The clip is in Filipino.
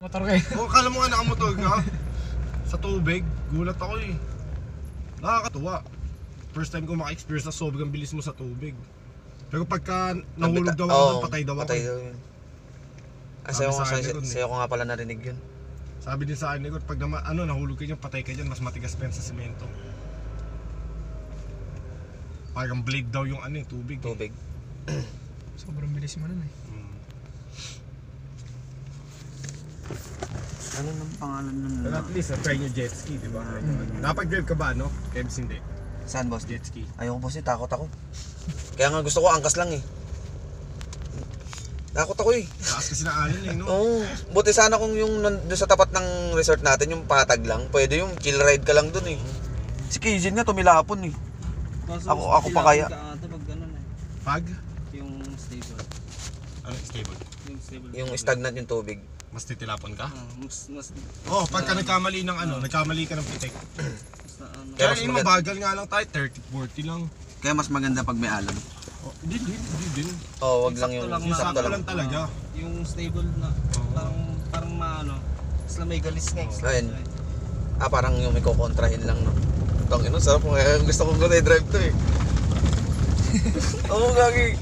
Motor kayo. Oh, kala mo nga nakamotor ka sa tubig. Gulat ako eh. Nakakatuwa. First time ko maka-experience na sobrang bilis mo sa tubig. Pero pagka nahulog daw ako doon, patay daw ako. Patay daw yun. Sa'yo ko nga pala narinig yun. Sabi din sa akin, Nigot, pag nahulog ka dyan, patay ka dyan, mas matigas pa yan sa semento. Parang blade daw yung tubig. Tubig. Sobrang bilis mo nun eh. Ano nang pangalan nun? Pero at least, try nyo jet ski, di ba? Napag-drive ka ba, no? Kebs hindi. Saan, boss? Jet ski. Ayoko boss, takot ako. Kaya nga gusto ko angkas lang eh. Takot ako eh. Taas kasi na alon eh, no? Oo. Buti sana kung yung doon sa tapat ng resort natin, yung patag lang. Pwede yung chill ride ka lang doon eh. Si Kizin nga tumilapon eh. Ako pa kaya. Pag ganun eh. Pag? Yung stable. Ano, stable? Yung stable. Yung stagnant yung tubig. Mas titilapon ka? Mas Oh, pagka nagkamali ng nagkamali ka ng pitik. mas na ano. Kaya mas yung maganda. mabagal nga lang tayo, 30-40 lang. Kaya mas maganda pag may alam. Oh, hindi din. Oo, wag lang yung Sakto lang talaga. Yung stable na parang maano. Isla may galis nga. Ayun. Parang yung may kukontrahin lang no. Tang ino, sarap mo. Gusto kong drive to eh. Oo, gagi.